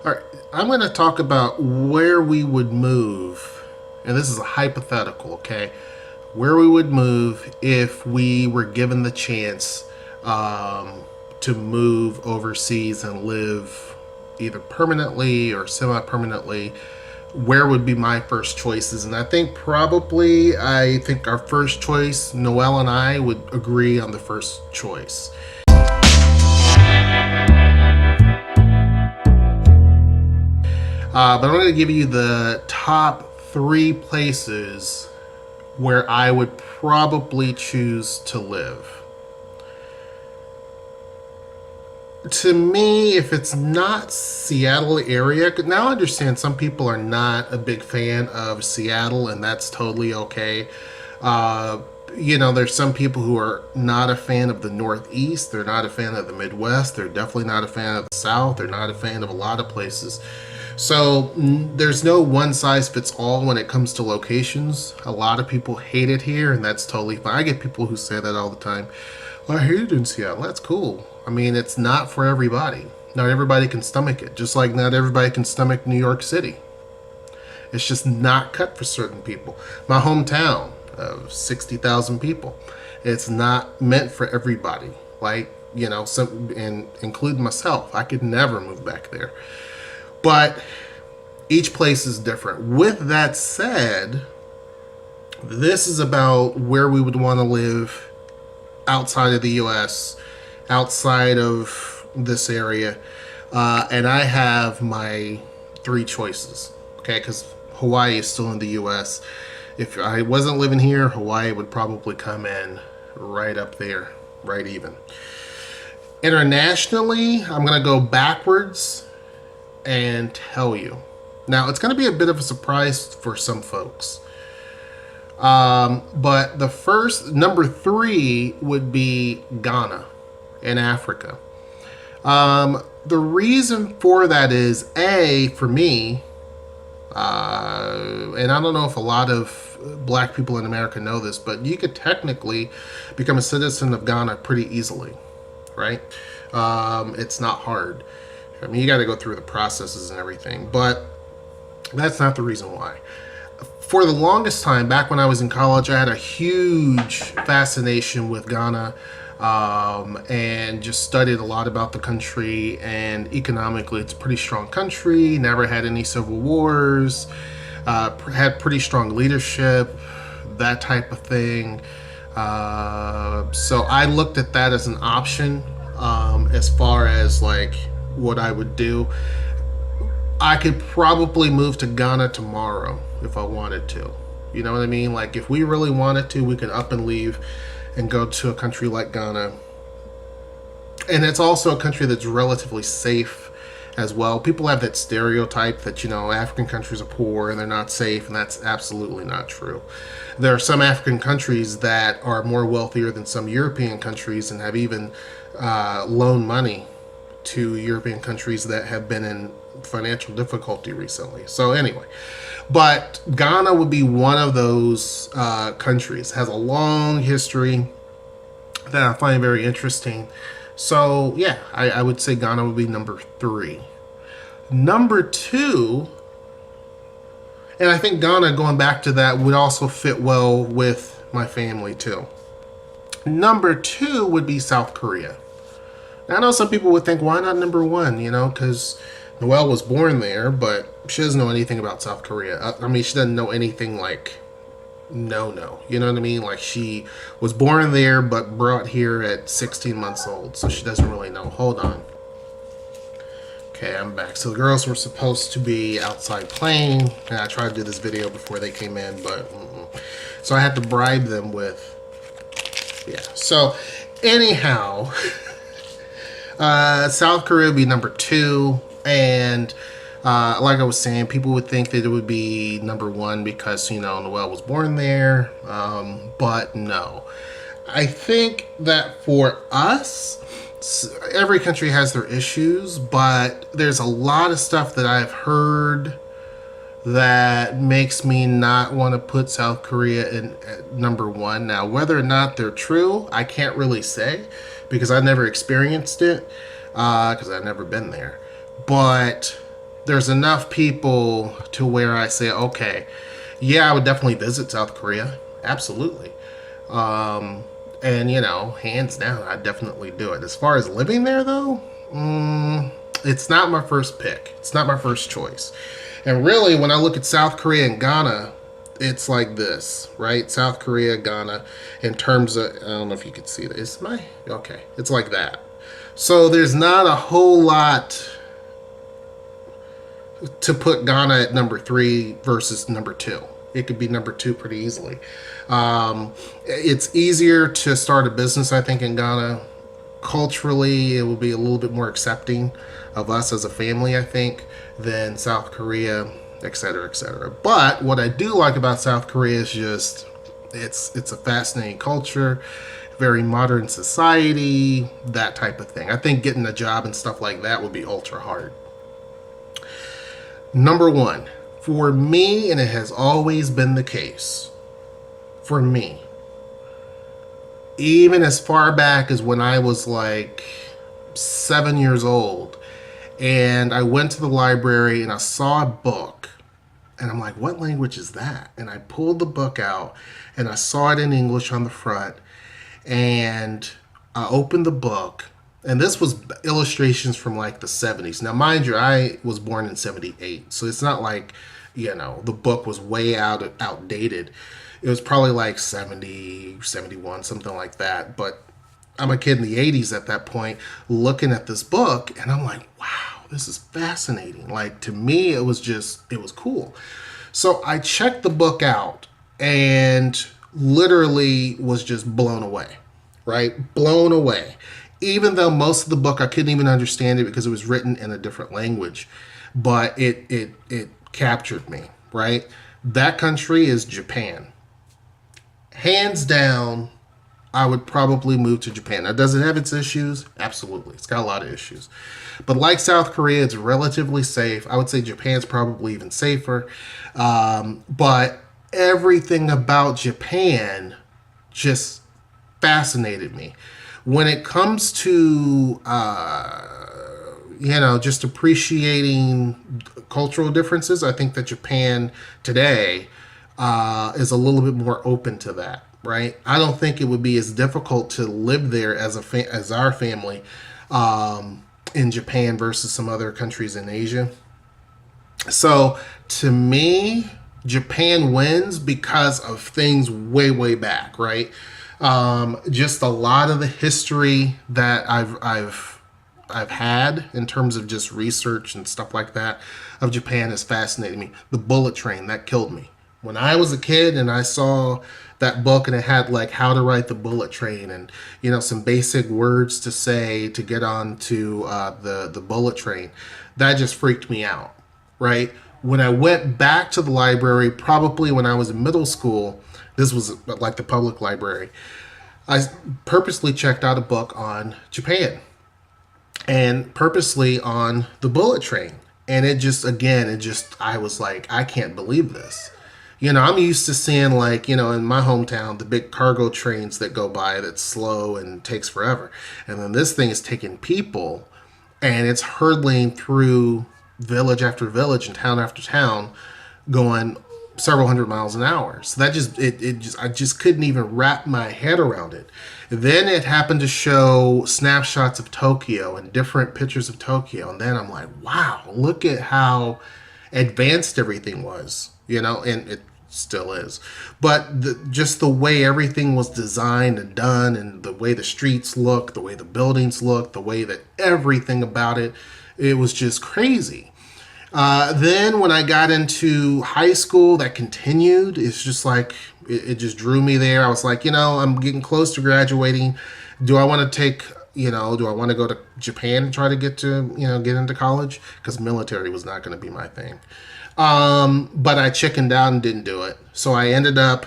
All right, I'm going to talk about where we would move, and this is a hypothetical, okay? Where we would move if we were given the chance to move overseas and live either permanently or semi-permanently. Where would be my first choices? And I think our first choice, Noelle and I would agree on the first choice. But I'm going to give you the top 3 places where I would probably choose to live. To me, if it's not Seattle area, now I understand some people are not a big fan of Seattle, and that's totally okay. There's some people who are not a fan of the Northeast. They're not a fan of the Midwest. They're definitely not a fan of the South. They're not a fan of a lot of places. So there's no one size fits all when it comes to locations. A lot of people hate it here, and that's totally fine. I get people who say that all the time. Well, I hate it in Seattle. That's cool. I mean, it's not for everybody. Not everybody can stomach it. Just like not everybody can stomach New York City. It's just not cut for certain people. My hometown of 60,000 people. It's not meant for everybody. Including myself. I could never move back there. But each place is different. With that said, this is about where we would want to live outside of the U.S., outside of this area. And I have my 3 choices, okay? Because Hawaii is still in the U.S. If I wasn't living here, Hawaii would probably come in right up there, right even. Internationally, I'm going to go backwards and tell you. Now, it's going to be a bit of a surprise for some folks. But the number 3 would be Ghana in Africa. The reason for that is, for me, and I don't know if a lot of black people in America know this, but you could technically become a citizen of Ghana pretty easily, right? It's not hard. I mean, you got to go through the processes and everything, but that's not the reason why. For the longest time, back when I was in college, I had a huge fascination with Ghana, and just studied a lot about the country. And economically, it's a pretty strong country, never had any civil wars, had pretty strong leadership, that type of thing. So I looked at that as an option, as far as what I would do. I could probably move to Ghana tomorrow if I wanted to. You know what I mean? If we really wanted to, we could up and leave and go to a country like Ghana. And it's also a country that's relatively safe as well. People have that stereotype that, African countries are poor and they're not safe, and that's absolutely not true. There are some African countries that are more wealthier than some European countries and have even loaned money to European countries that have been in financial difficulty recently. So anyway, but Ghana would be one of those countries. Has a long history that I find very interesting. So yeah, I would say Ghana would be number 3. Number 2, and I think Ghana, going back to that, would also fit well with my family too. Number 2 would be South Korea. Now, I know some people would think, why not number 1? Because Noelle was born there, but she doesn't know anything about South Korea. I mean, she doesn't know anything no. You know what I mean? She was born there, but brought here at 16 months old, so she doesn't really know. Hold on. Okay, I'm back. So the girls were supposed to be outside playing, and I tried to do this video before they came in, but so I had to bribe them with, yeah. So anyhow, South Korea would be number 2, and like I was saying, people would think that it would be number 1 because, Noelle was born there, but no. I think that for us, every country has their issues, but there's a lot of stuff that I've heard that makes me not want to put South Korea in at number 1. Now, whether or not they're true, I can't really say because I never experienced it, because I've never been there. But there's enough people to where I say, okay, yeah, I would definitely visit South Korea. Absolutely. Um, and, hands down, I'd definitely do it. As far as living there, though, it's not my first pick. It's not my first choice. And really, when I look at South Korea and Ghana, it's like this, right? South Korea, Ghana, in terms of, I don't know if you can see this. Okay. It's like that. So there's not a whole lot to put Ghana at number 3 versus number 2. It could be number 2 pretty easily. It's easier to start a business, I think, in Ghana. Culturally, it will be a little bit more accepting of us as a family, I think, than South Korea, et cetera, et cetera. But what I do like about South Korea is just it's a fascinating culture, very modern society, that type of thing. I think getting a job and stuff like that would be ultra hard. Number 1, for me, and it has always been the case, for me, even as far back as when I was like 7 years old, and I went to the library and I saw a book, and I'm like, what language is that? And I pulled the book out and I saw it in English on the front, and I opened the book, and this was illustrations from like the 70s. Now, mind you, I was born in 78, so it's not like, the book was way outdated. It was probably like 70, 71, something like that. But I'm a kid in the 80s at that point looking at this book, and I'm like, wow, this is fascinating. Like, to me, it was cool. So I checked the book out and literally was just blown away, right? Blown away. Even though most of the book I couldn't even understand it because it was written in a different language, but it captured me, right? That country is Japan. Hands down, I would probably move to Japan. Now, does it have its issues? Absolutely. It's got a lot of issues. But like South Korea, it's relatively safe. I would say Japan's probably even safer. But everything about Japan just fascinated me. When it comes to, just appreciating cultural differences, I think that Japan today is a little bit more open to that, right? I don't think it would be as difficult to live there as our family in Japan versus some other countries in Asia. So to me, Japan wins because of things way, way back, right? Just a lot of the history that I've had in terms of just research and stuff like that of Japan has fascinated me. The bullet train, that killed me. When I was a kid and I saw that book and it had like how to write the bullet train and some basic words to say to get on to the bullet train, that just freaked me out, right? When I went back to the library, probably when I was in middle school, this was like the public library, I purposely checked out a book on Japan and purposely on the bullet train. And I was like, I can't believe this. I'm used to seeing like, in my hometown, the big cargo trains that go by that's slow and takes forever. And then this thing is taking people and it's hurtling through village after village and town after town going several hundred miles an hour. So that I just couldn't even wrap my head around it. Then it happened to show snapshots of Tokyo and different pictures of Tokyo. And then I'm like, wow, look at how advanced everything was, and it still is. But just the way everything was designed and done and the way the streets look, the way the buildings look, the way that everything about it, it was just crazy. Then when I got into high school, that continued. It's just like, it just drew me there. I was like, I'm getting close to graduating. Do I want to do I want to go to Japan and try to get into college? Because military was not going to be my thing. But I chickened out and didn't do it. So I ended up,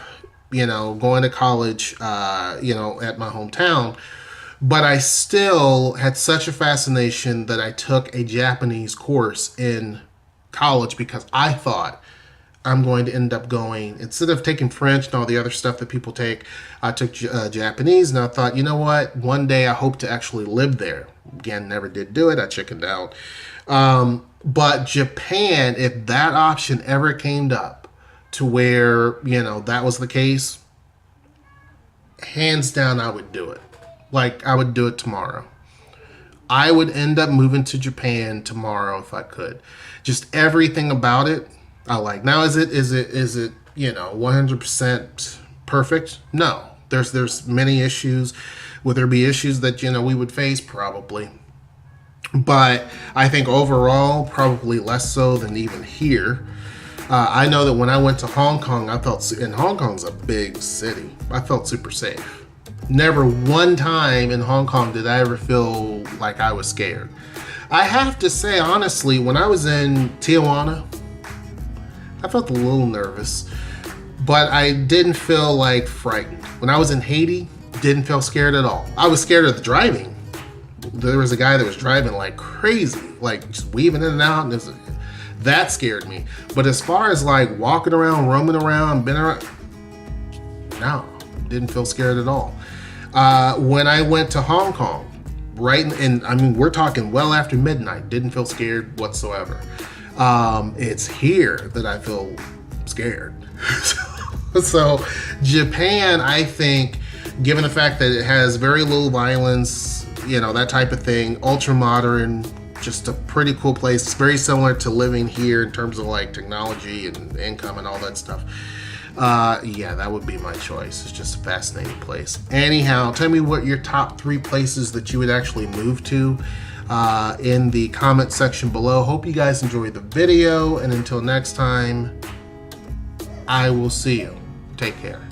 going to college, at my hometown. But I still had such a fascination that I took a Japanese course in college because I thought I'm going to end up going, instead of taking French and all the other stuff that people take, I took Japanese, and I thought, you know what, one day I hope to actually live there. Again, never did do it. I chickened out. But Japan, if that option ever came up to where, you know, that was the case, hands down, I would do it. Like, I would do it tomorrow. I would end up moving to Japan tomorrow if I could. Just everything about it, I like. Now, is it you know, 100% perfect? No. There's many issues. Would there be issues that, you know, we would face? Probably. But I think overall, probably less so than even here. I know that when I went to Hong Kong, I felt, and Hong Kong's a big city, I felt super safe. Never one time in Hong Kong did I ever feel like I was scared. I have to say, honestly, when I was in Tijuana, I felt a little nervous, but I didn't feel like frightened. When I was in Haiti, didn't feel scared at all. I was scared of the driving. There was a guy that was driving like crazy, like just weaving in and out, and that scared me. But as far as like walking around, roaming around, been around, no, didn't feel scared at all. When I went to Hong Kong, right, and I mean, we're talking well after midnight, didn't feel scared whatsoever. It's here that I feel scared. So Japan, I think, given the fact that it has very little violence, you know, that type of thing, ultra modern, just a pretty cool place. It's very similar to living here in terms of like technology and income and all that stuff. Yeah, that would be my choice. It's just a fascinating place. Anyhow, tell me what your top 3 places that you would actually move to in the comment section below. Hope you guys enjoyed the video, and until next time, I will see you. Take care.